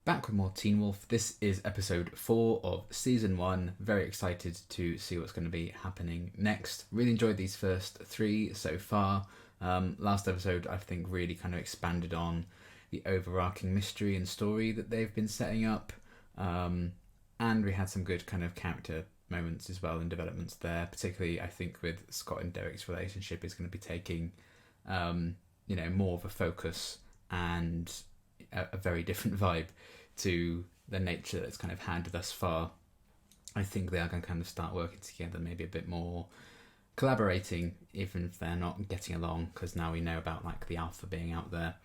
Back with more Teen Wolf. This is episode 4 of season 1. Very excited to see what's going to be happening next. Really enjoyed these first 3 so far. Last episode, I think, really kind of expanded on the overarching mystery and story that they've been setting up. And we had some good kind of character moments as well and developments there. Particularly, I think, with Scott and Derek's relationship is going to be taking, more of a focus and a very different vibe to the nature that it's kind of had thus far. I think they are going to kind of start working together, maybe a bit more collaborating, even if they're not getting along, because now we know about like the Alpha being out there.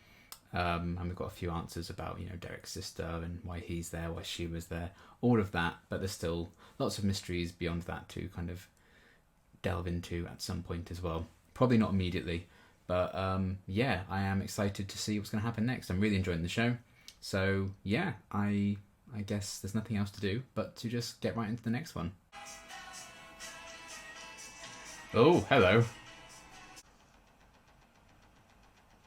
And we've got a few answers about, Derek's sister and why he's there, why she was there, all of that, but there's still lots of mysteries beyond that to kind of delve into at some point as well. Probably not immediately, but I am excited to see what's going to happen next. I'm really enjoying the show. So, yeah, I guess there's nothing else to do but to just get right into the next one. Oh, hello.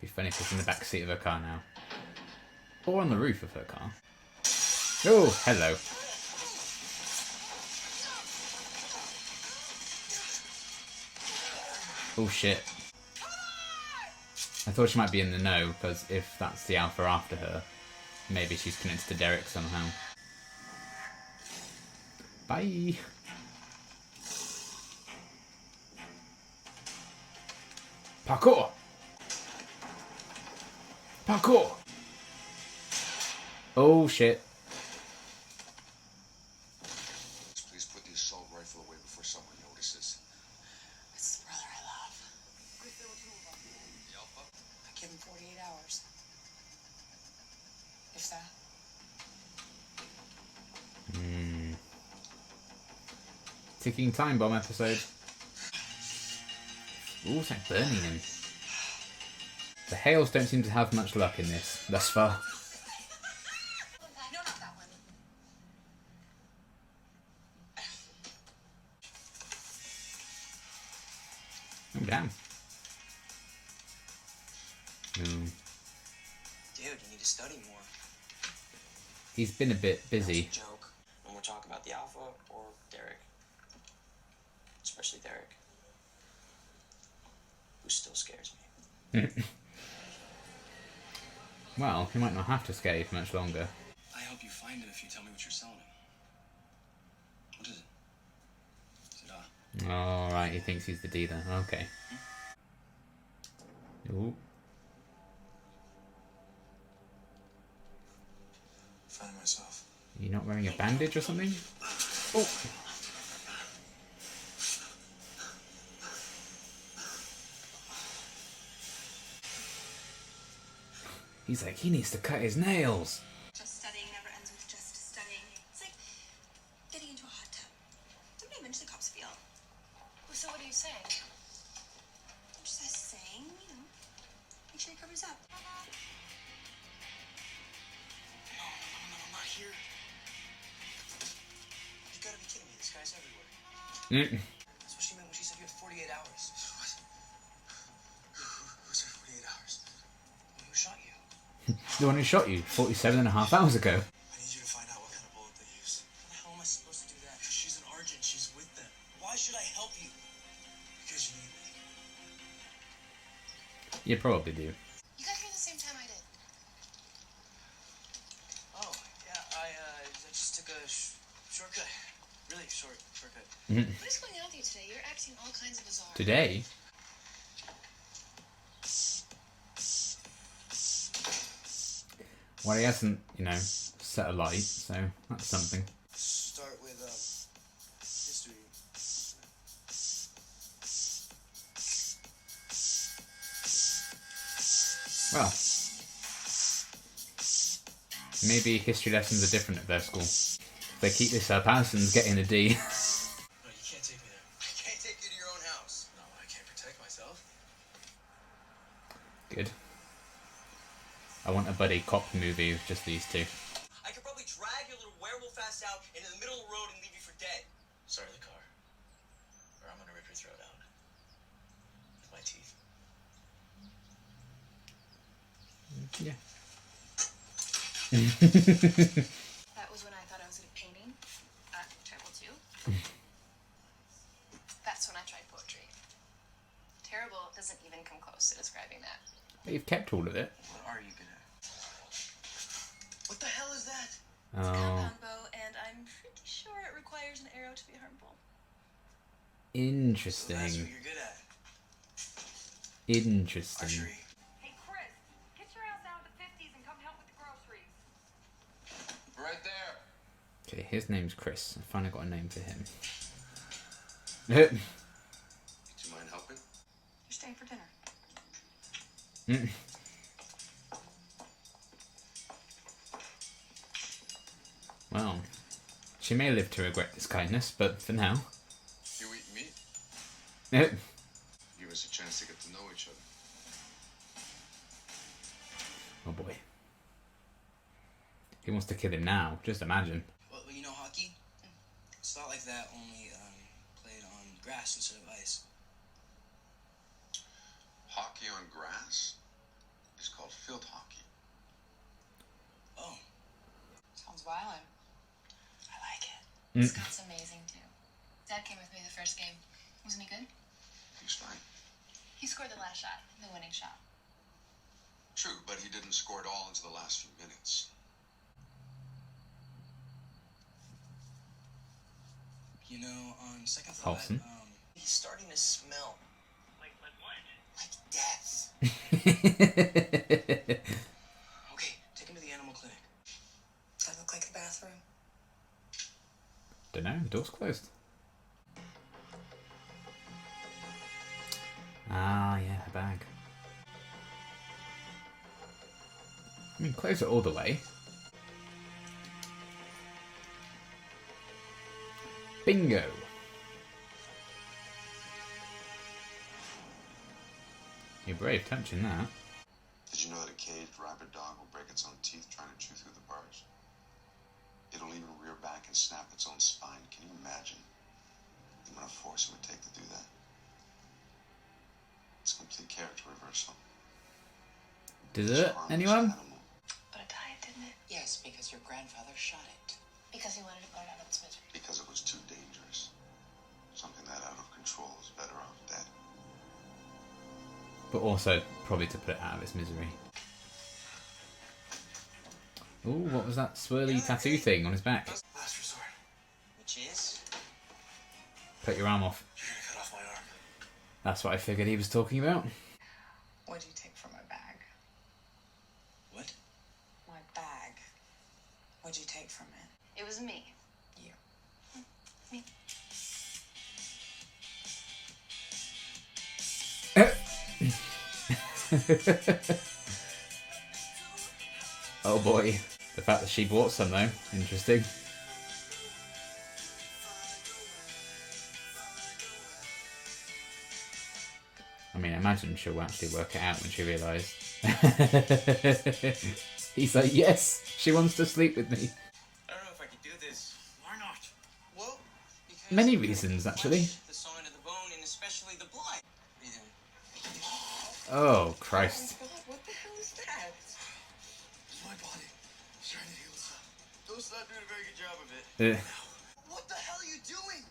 Be funny if it's in the back seat of her car now. Or on the roof of her car. Oh, hello. Oh, shit. I thought she might be in the know, because if that's the Alpha after her, maybe she's connected to Derek somehow. Bye. Parkour! Parkour! Oh shit. Please put the assault rifle away before someone notices. It's the brother I love. I give him 48 hours. If that. Ticking time bomb episode. Ooh, it's like burning him. The Hales don't seem to have much luck in this thus far. No, not that one. Oh, damn. Dude, you need to study more. He's been a bit busy. That's a joke when we're talking about the Alpha or Derek. Especially Derek. Who still scares me. Well, he might not have to scare you for much longer. I help you find him if you tell me what you're selling him. What is it? Is it Oh, right, he thinks he's the dealer. Okay. Ooh. Find myself. You not wearing a bandage or something? Oh. He's like, he needs to cut his nails. Just studying never ends with just studying. It's like getting into a hot tub. Somebody eventually cops feel. Well, so what are you saying? I'm just saying, make sure he covers up. No, I'm not here. You gotta be kidding me. This guy's everywhere. That's what she meant when she said you had 48 hours. What? Who said 48 hours? Who shot you? The one who shot you 47.5 hours ago. I need you to find out what kind of bullet they used. How am I supposed to do that? Because she's an Argent. She's with them. Why should I help you? Because you need me. You probably do. You got here the same time I did. Oh, yeah, I just took a shortcut. Really short shortcut. What is going on with you today? You're acting all kinds of bizarre. Today? Well, he hasn't, set a light, so that's something. Start with, history. Well, maybe history lessons are different at their school. If they keep this up, Allison's getting a D. No, you can't take me there. I can't take you to your own house. No, I can't protect myself. Good. I want a buddy cop movie with just these two. I could probably drag your little werewolf ass out into the middle of the road and leave you for dead. Start the car. Or I'm gonna rip your throat out. With my teeth. Yeah. That was when I thought I was good at painting. Terrible too. That's when I tried poetry. Terrible doesn't even come close to describing that. But you've kept all of it. What are you good at? What the hell is that? It's a Oh, compound bow, and I'm pretty sure it requires an arrow to be harmful. So that's what interesting. you're good at. Interesting. Archery. Hey, Chris, get your ass down to the 50s and come help with the groceries. Right there. Okay, his name's Chris. I finally got a name for him. Do you mind helping? You're staying for dinner. Well, she may live to regret this kindness, but for now. You eat meat? Give us a chance to get to know each other. Oh boy. He wants to kill him now, just imagine. Well, you know hockey? It's not like that, only played on grass instead of ice. Hockey on grass is called field hockey. Oh, Sounds violent. I like it. Scott's amazing too. Dad came with me the first game. Wasn't he good? He's fine. He scored the last shot, the winning shot. True, but he didn't score it all into the last few minutes. You know, on second thought, Wholesome. he's starting to smell Like what? like death. Okay, take him to the animal clinic. Does that look like a bathroom? Dunno, the door's closed. Ah, yeah, her bag. I mean, close it all the way. Bingo! You're brave touching that. Did you know that a caged rabid dog will break its own teeth trying to chew through the bars? It'll even rear back and snap its own spine. Can you imagine the amount of force it would take to do that? It's complete character reversal. Dessert? It's a Anyone? harmless animal. But it died, didn't it? Yes, because your grandfather shot it. Because he wanted to put it out of its misery. Because it was too dangerous. Something that out of control is better off dead. But also, probably to put it out of its misery. Ooh, what was that swirly tattoo thing on his back? Last resort. Which is? Cut your arm off. You're gonna cut off my arm. That's what I figured he was talking about. What'd you take from my bag? What? My bag. What'd you take from it? It was me. You. Me. Oh boy. The fact that she bought some though, interesting. I mean, I imagine she'll actually work it out when she realised. He's like, yes, she wants to sleep with me. I don't know if I can do this. Why not? Well, because Many reasons, actually. the saw into the bone, and especially the blood. Breathe in. Oh, Christ. God, what the hell is that? It's my body. It's trying to heal itself. Those not doing a very good job of it. What the hell are you doing?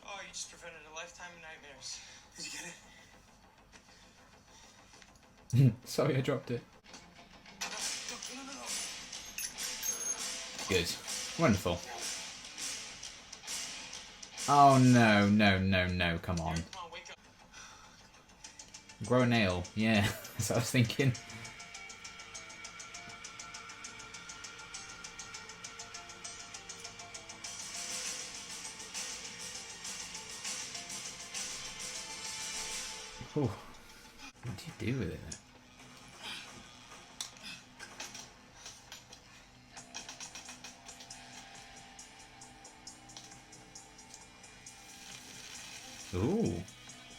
Oh, you just prevented a lifetime of nightmares. Did you get it? Sorry, I dropped it. No. Good. Wonderful. Oh, no, come on. Come on, wake up. Grow a nail. Yeah, that's what I was thinking. Ooh. What do you do with it? Ooh,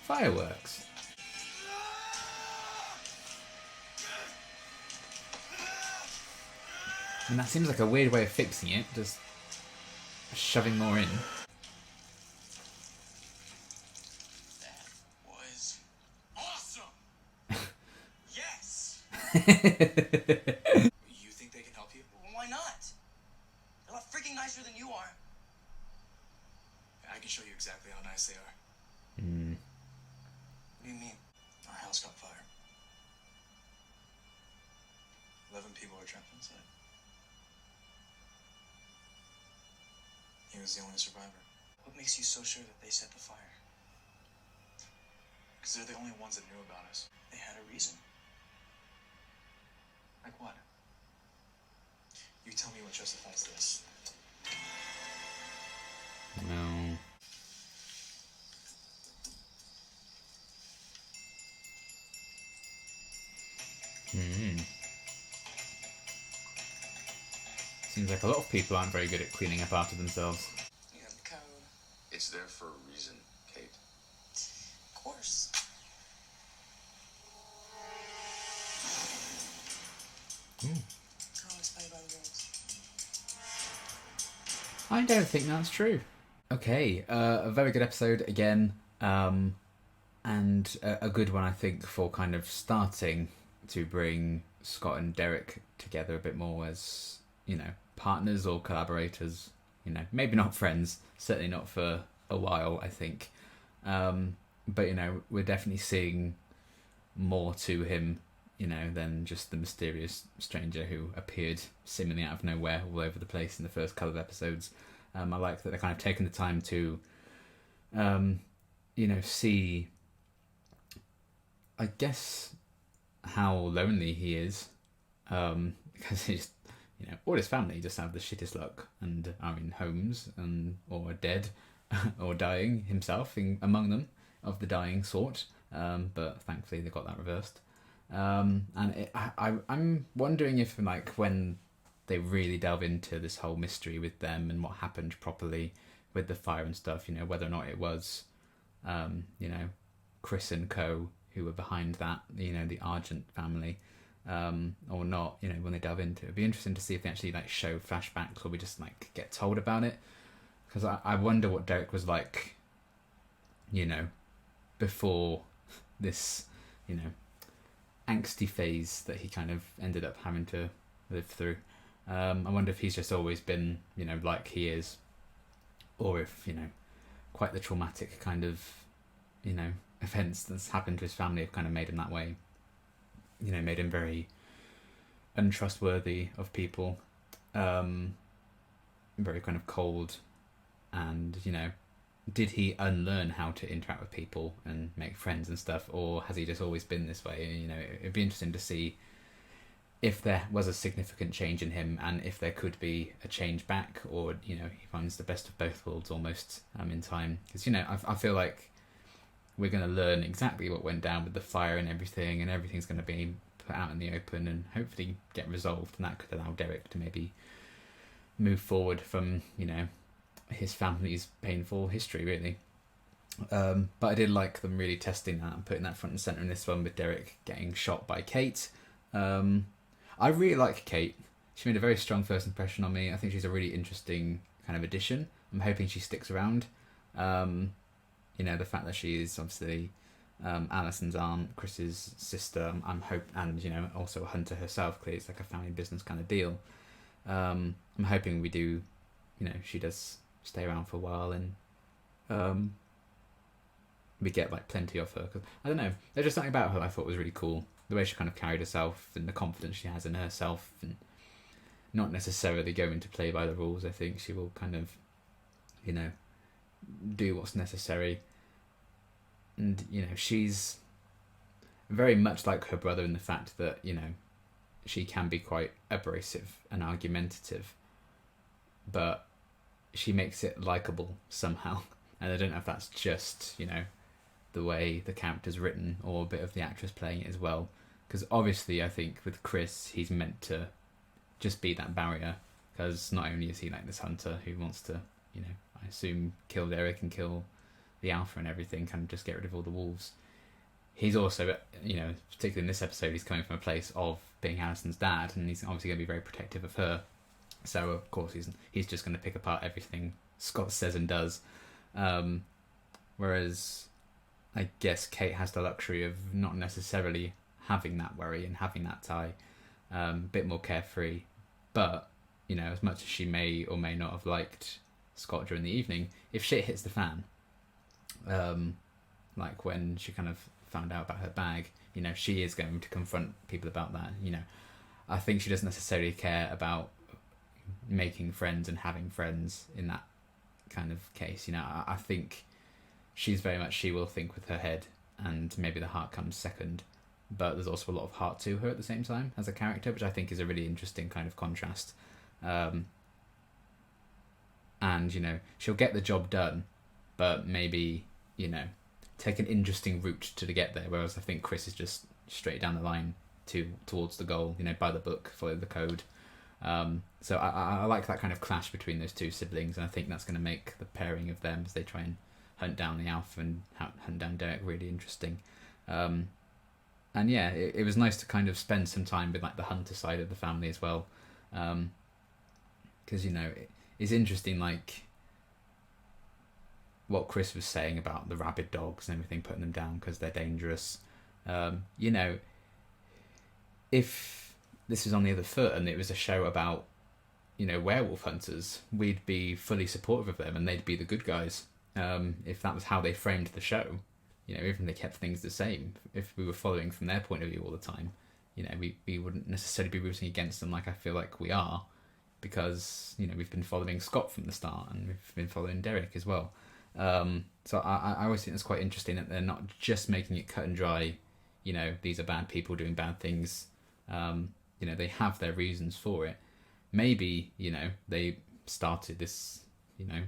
fireworks. And that seems like a weird way of fixing it, just shoving more in. That was awesome. Yes. You think they can help you? Well, why not? They're a lot freaking nicer than you are. I can show you exactly how nice they are. What do you mean? Our house caught fire. 11 people are trapped inside. He was the only survivor. What makes you so sure that they set the fire? Because they're the only ones that knew about us. They had a reason. Like what? You tell me what justifies this. No. Seems like a lot of people aren't very good at cleaning up after themselves. You have the code. It's there for a reason, Kate. Of course. I always play by the rules. I don't think that's true. Okay, a very good episode again, and a good one, I think, for kind of starting to bring Scott and Derek together a bit more as, you know, partners or collaborators. You know, maybe not friends, certainly not for a while, I think. But, you know, we're definitely seeing more to him, you know, than just the mysterious stranger who appeared seemingly out of nowhere all over the place in the first couple of episodes. I like that they're kind of taking the time to, you know, see, I guess, how lonely he is, because he's, you know, all his family just have the shittest luck and are in homes and or are dead or dying, himself among them, of the dying sort. But thankfully they got that reversed. And I'm wondering if, like, when they really delve into this whole mystery with them and what happened properly with the fire and stuff, you know, whether or not it was, you know, Chris and co who were behind that, you know, the Argent family, or not, you know, when they delve into it. It'd be interesting to see if they actually, like, show flashbacks or we just, like, get told about it. Because I wonder what Derek was like, you know, before this, you know, angsty phase that he kind of ended up having to live through. I wonder if he's just always been, you know, like he is, or if, you know, quite the traumatic kind of, you know, events that's happened to his family have kind of made him that way, you know, made him very untrustworthy of people, very kind of cold, and, you know, did he unlearn how to interact with people and make friends and stuff, or has he just always been this way? You know, it'd be interesting to see if there was a significant change in him, and if there could be a change back, or, you know, he finds the best of both worlds almost in time. Because, you know, I feel like we're going to learn exactly what went down with the fire and everything's going to be put out in the open and hopefully get resolved, and that could allow Derek to maybe move forward from, you know, his family's painful history, really. But I did like them really testing that and putting that front and centre in this one, with Derek getting shot by Kate. I really like Kate. She made a very strong first impression on me. I think she's a really interesting kind of addition. I'm hoping she sticks around. You know, the fact that she is obviously Alison's aunt, Chris's sister, and, you know, also Hunter herself. Clearly it's like a family business kind of deal. I'm hoping we do, you know, she does stay around for a while, and we get, like, plenty of her. Cause, I don't know, there's just something about her I thought was really cool. The way she kind of carried herself and the confidence she has in herself, and not necessarily going to play by the rules. I think she will kind of, you know, do what's necessary. And, you know, she's very much like her brother in the fact that, you know, she can be quite abrasive and argumentative, but she makes it likable somehow. And I don't know if that's just, you know, the way the character's written, or a bit of the actress playing it as well. Because obviously I think with Chris, he's meant to just be that barrier, because not only is he like this hunter who wants to, you know, I assume kill Derek and kill the Alpha and everything, kind of just get rid of all the wolves, he's also, you know, particularly in this episode, he's coming from a place of being Alison's dad, and he's obviously going to be very protective of her. So of course he's just going to pick apart everything Scott says and does. Whereas I guess Kate has the luxury of not necessarily having that worry and having that tie, a bit more carefree. But, you know, as much as she may or may not have liked Scott during the evening, if shit hits the fan, like when she kind of found out about her bag, you know, she is going to confront people about that. You know, I think she doesn't necessarily care about making friends and having friends in that kind of case. You know, I think she's very much, she will think with her head, and maybe the heart comes second, but there's also a lot of heart to her at the same time as a character, which I think is a really interesting kind of contrast. And, you know, she'll get the job done, but maybe, you know, take an interesting route to get there, whereas I think Chris is just straight down the line towards the goal, you know, by the book, follow the code. So I like that kind of clash between those two siblings, and I think that's going to make the pairing of them as they try and hunt down the Alpha and hunt down Derek really interesting. And yeah, it was nice to kind of spend some time with like the Hunter side of the family as well, because, you know, it's interesting, like what Chris was saying about the rabid dogs and everything, putting them down because they're dangerous. You know, if this was on the other foot and it was a show about, you know, werewolf hunters, we'd be fully supportive of them and they'd be the good guys. If that was how they framed the show, you know, even if they kept things the same, if we were following from their point of view all the time, you know, we wouldn't necessarily be rooting against them like I feel like we are, because, you know, we've been following Scott from the start and we've been following Derek as well. So I always think it's quite interesting that they're not just making it cut and dry, you know, these are bad people doing bad things. You know, they have their reasons for it. Maybe, you know, they started this, you know,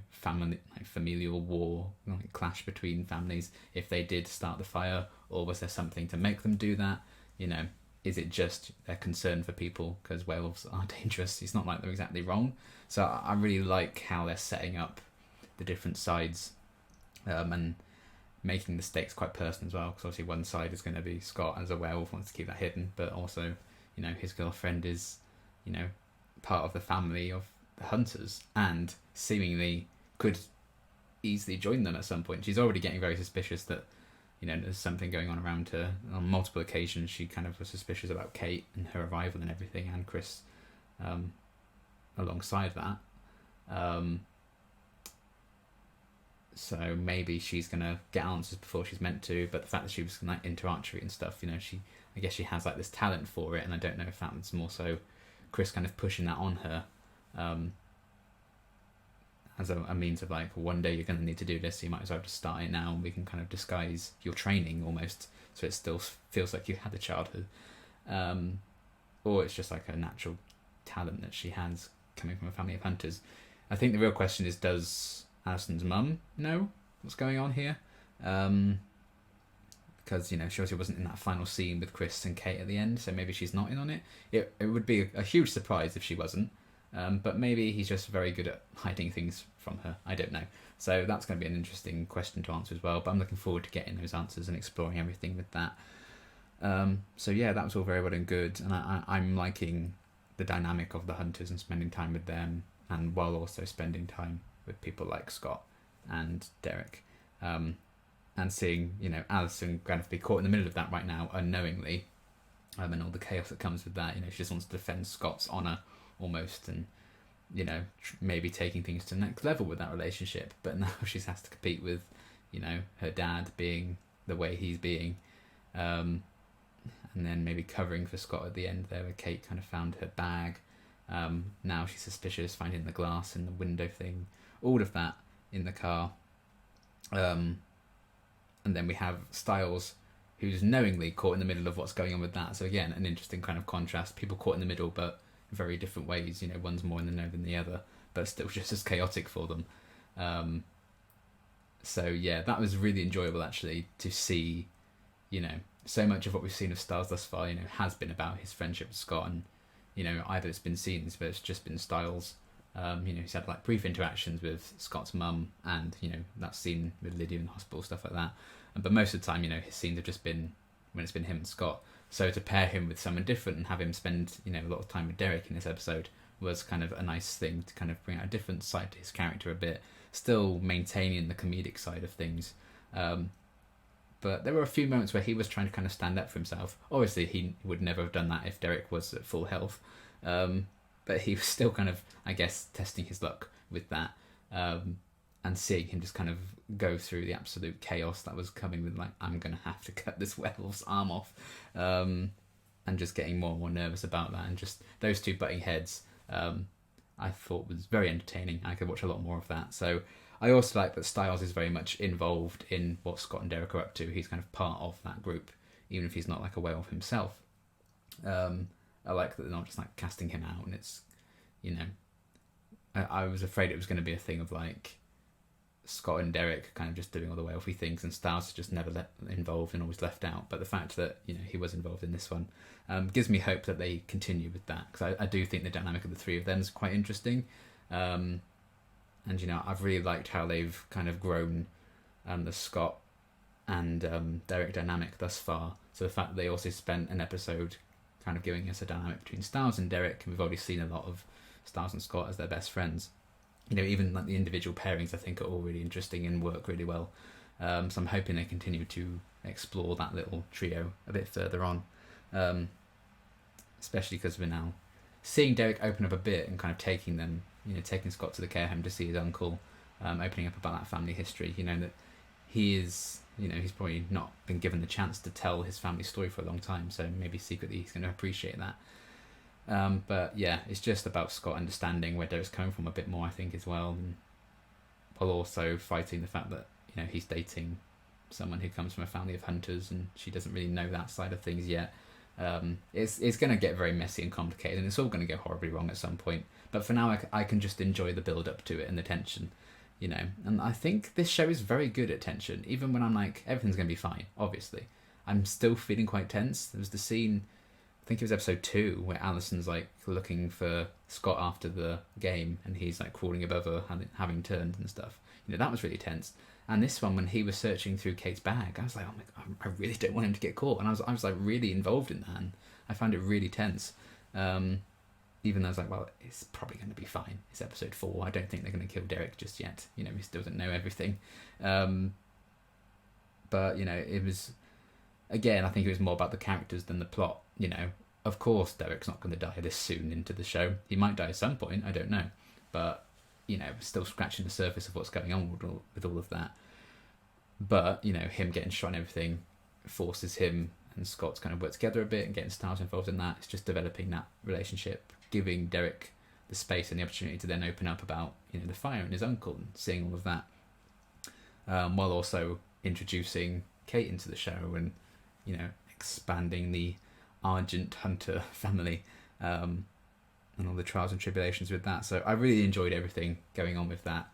familial war, like clash between families, if they did start the fire, or was there something to make them do that? You know, is it just their concern for people because werewolves are dangerous? It's not like they're exactly wrong. So I really like how they're setting up the different sides, and making the stakes quite personal as well, because obviously one side is going to be Scott as a werewolf wants to keep that hidden, but also, you know, his girlfriend is, you know, part of the family of the Hunters and seemingly could easily join them at some point. She's already getting very suspicious that, you know, there's something going on around her. On multiple occasions she kind of was suspicious about Kate and her arrival and everything, and Chris alongside that. So maybe she's gonna get answers before she's meant to, but the fact that she was like into archery and stuff, you know, I guess she has like this talent for it, and I don't know if that was more so Chris kind of pushing that on her, as a means of like, one day you're going to need to do this, so you might as well just start it now, and we can kind of disguise your training almost, so it still feels like you had a childhood, or it's just like a natural talent that she has coming from a family of hunters. I think the real question is, does Alison's mum know what's going on here? Because, you know, she obviously wasn't in that final scene with Chris and Kate at the end, so maybe she's not in on it. It would be a huge surprise if she wasn't, but maybe he's just very good at hiding things from her. I don't know. So that's going to be an interesting question to answer as well, but I'm looking forward to getting those answers and exploring everything with that. So yeah, that was all very well and good, and I'm liking the dynamic of the Hunters and spending time with them, and while also spending time with people like Scott and Derek, and seeing, you know, Alison kind of be caught in the middle of that right now unknowingly, and all the chaos that comes with that. You know, she just wants to defend Scott's honour almost, and, you know, maybe taking things to the next level with that relationship, but now she has to compete with, you know, her dad being the way he's being, and then maybe covering for Scott at the end there where Kate kind of found her bag. Now she's suspicious, finding the glass in the window thing, all of that in the car. And then we have Styles, who's knowingly caught in the middle of what's going on with that. So again, an interesting kind of contrast. People caught in the middle, but in very different ways. You know, one's more in the know than the other, but still just as chaotic for them. So yeah, that was really enjoyable actually to see. You know, so much of what we've seen of Styles thus far, you know, has been about his friendship with Scott, and, you know, either it's been scenes, but it's just been Styles. You know, he's had like brief interactions with Scott's mum, and, you know, that scene with Lydia in the hospital, stuff like that. But most of the time, you know, his scenes have just been when it's been him and Scott. So to pair him with someone different and have him spend, you know, a lot of time with Derek in this episode was kind of a nice thing to kind of bring out a different side to his character a bit, still maintaining the comedic side of things. but there were a few moments where he was trying to kind of stand up for himself. Obviously, he would never have done that if Derek was at full health, but he was still kind of, I guess, testing his luck with that, and seeing him just kind of go through the absolute chaos that was coming with, like, I'm going to have to cut this werewolf's arm off, and just getting more and more nervous about that, and just those two butting heads, I thought was very entertaining. I could watch a lot more of that. So I also like that Stiles is very much involved in what Scott and Derek are up to. He's kind of part of that group, even if he's not like a werewolf himself. I like that they're not just like casting him out, and it's, you know, I was afraid it was going to be a thing of like Scott and Derek kind of just doing all the werewolfy things, and Stiles is just never involved and always left out. But the fact that, you know, he was involved in this one gives me hope that they continue with that, because I do think the dynamic of the three of them is quite interesting. And, you know, I've really liked how they've kind of grown the Scott and Derek dynamic thus far. So the fact that they also spent an episode kind of giving us a dynamic between Stiles and Derek, and we've already seen a lot of Stiles and Scott as their best friends. You know, even like the individual pairings, I think, are all really interesting and work really well. So I'm hoping they continue to explore that little trio a bit further on, especially because we're now seeing Derek open up a bit and kind of taking them, you know, taking Scott to the care home to see his uncle, opening up about that family history. You know, that he is, you know, he's probably not been given the chance to tell his family story for a long time, so maybe secretly he's going to appreciate that. But yeah, it's just about Scott understanding where Derek's coming from a bit more, I think, as well, and while also fighting the fact that, you know, he's dating someone who comes from a family of hunters, and she doesn't really know that side of things yet. It's going to get very messy and complicated, and it's all going to go horribly wrong at some point. But for now, I can just enjoy the build up to it and the tension, you know. And I think this show is very good at tension, even when I'm like, everything's going to be fine. Obviously, I'm still feeling quite tense. There was the scene, I think it was episode 2, where Alison's like looking for Scott after the game, and he's like crawling above her, having turned and stuff. You know, that was really tense. And this one, when he was searching through Kate's bag, I was like, oh my God, I really don't want him to get caught. And I was like really involved in that, and I found it really tense. Even though I was like, well, it's probably going to be fine. It's episode 4. I don't think they're going to kill Derek just yet. You know, he still doesn't know everything. But, you know, it was, again, I think it was more about the characters than the plot. You know, of course, Derek's not going to die this soon into the show. He might die at some point, I don't know. But, you know, still scratching the surface of what's going on with all of that. But, you know, him getting shot and everything forces him and Scott to kind of work together a bit, and getting Stiles involved in that. It's just developing that relationship, giving Derek the space and the opportunity to then open up about, you know, the fire and his uncle, and seeing all of that, while also introducing Kate into the show, and, you know, expanding the Argent Hunter family, and all the trials and tribulations with that. So I really enjoyed everything going on with that.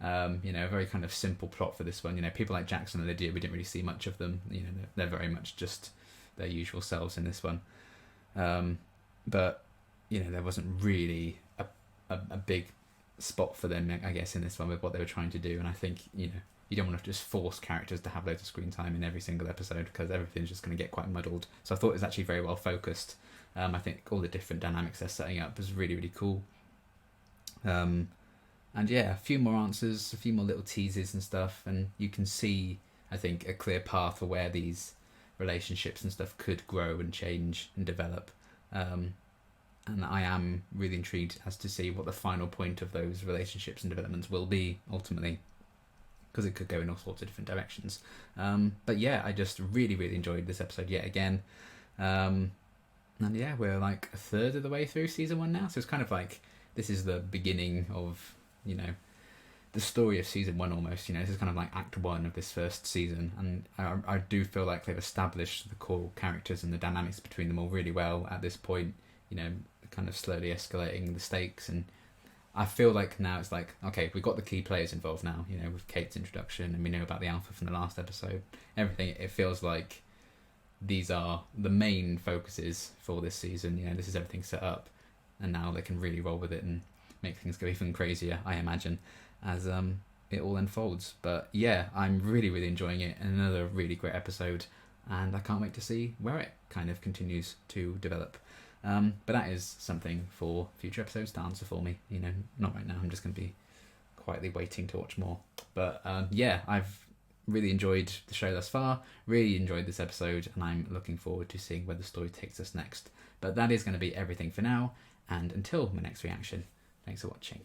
You know, a very kind of simple plot for this one. You know, people like Jackson and Lydia, we didn't really see much of them. You know, they're very much just their usual selves in this one. But, you know, there wasn't really a big spot for them, I guess, in this one with what they were trying to do. And I think, you know, you don't want to just force characters to have loads of screen time in every single episode, because everything's just going to get quite muddled. So I thought it was actually very well focused. I think all the different dynamics they're setting up was really, really cool. And yeah, a few more answers, a few more little teases and stuff, and you can see, I think, a clear path for where these relationships and stuff could grow and change and develop. And I am really intrigued as to see what the final point of those relationships and developments will be ultimately, because it could go in all sorts of different directions. But yeah, I just really, really enjoyed this episode yet again. And yeah, we're like a third of the way through season 1 now, so it's kind of like, this is the beginning of, you know, the story of season 1 almost. You know, this is kind of like act 1 of this first season, and I do feel like they've established the core characters and the dynamics between them all really well at this point. You know, kind of slowly escalating the stakes, and I feel like now it's like, okay, we've got the key players involved now, you know, with Kate's introduction, and we know about the Alpha from the last episode. Everything, it feels like these are the main focuses for this season. You know, this is everything set up, and now they can really roll with it and make things go even crazier, I imagine, as it all unfolds. But yeah, I'm really, really enjoying it. Another really great episode, and I can't wait to see where it kind of continues to develop. But that is something for future episodes to answer for me. You know, not right now. I'm just going to be quietly waiting to watch more. But yeah, I've really enjoyed the show thus far, really enjoyed this episode, and I'm looking forward to seeing where the story takes us next. But that is going to be everything for now, and until my next reaction, thanks for watching.